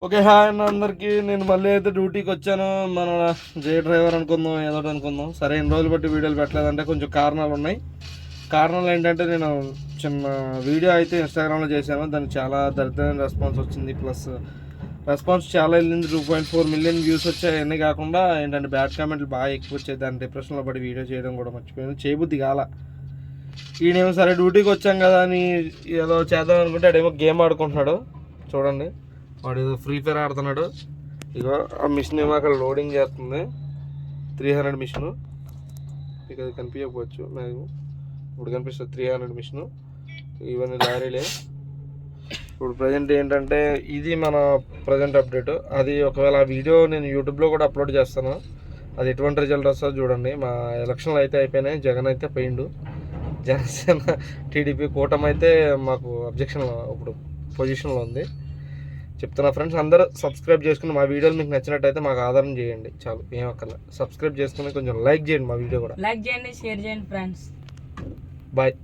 Okay, hi అన్న అందరికి. నేను మళ్ళీ అయితే డ్యూటీకి వచ్చాను. మన జే డ్రైవర్ అనుకుందాం, ఏదో అనుకుందాం. సరే, ఎన్ని రోజులు బట్టి వీడియోలు పెట్టలేదంటే కొంచెం కారణాలు ఉన్నాయి. కారణాలు ఏంటంటే, నేను చిన్న వీడియో అయితే ఇన్స్టాగ్రామ్లో చేశాను. దానికి చాలా దరిద్రమైన రెస్పాన్స్ వచ్చింది. ప్లస్ రెస్పాన్స్ చాలా వెళ్ళింది. 2.4 మిలియన్ వ్యూస్ వచ్చాయి. అన్నీ కాకుండా ఏంటంటే బ్యాడ్ కామెంట్లు బాగా ఎక్కువ వచ్చాయి. దాని డిప్రెషన్లో పడి వీడియో చేయడం కూడా మర్చిపోయాను. చేయబుద్ధి కాల. ఈయనేమో సరే డ్యూటీకి వచ్చాం కదా అని ఏదో చేద్దాం అనుకుంటే ఆడేమో గేమ్ ఆడుకుంటున్నాడు. చూడండి, వాడు ఏదో ఫ్రీ ఫైర్ ఆడుతున్నాడు. ఇగో ఆ మిషన్ ఏమో అక్కడ లోడింగ్ చేస్తుంది. 300 మిషను. ఇక అది కనిపించకపోవచ్చు నాకు. ఇప్పుడు కనిపిస్తుంది 300 మిషను. ఇవన్నీ లారీలే. ఇప్పుడు ప్రజెంట్ ఏంటంటే ఇది మన ప్రజెంట్ అప్డేట్. అది ఒకవేళ ఆ వీడియో నేను యూట్యూబ్లో కూడా అప్లోడ్ చేస్తాను. అది ఎటువంటి రిజల్ట్ వస్తుందో చూడండి. మా ఎలక్షన్లు అయితే అయిపోయినాయి. జగన్ అయితే పోయిండు. జనసేన టీడీపీ కూటమి అయితే మాకు అబ్జెక్షన్ ఇప్పుడు పొజిషన్లో ఉంది. చెప్తున్నా ఫ్రెండ్స్, అందరూ సబ్స్క్రైబ్ చేసుకుని మా వీడియోలు మీకు నచ్చినట్టయితే మాకు ఆదరణ చేయండి. చాలు, ఏం అక్కర్లేదు. సబ్స్క్రైబ్ చేసుకుని కొంచెం లైక్ చేయండి. మా వీడియో కూడా లైక్ చేయండి, షేర్ చేయండి ఫ్రెండ్స్. బాయ్.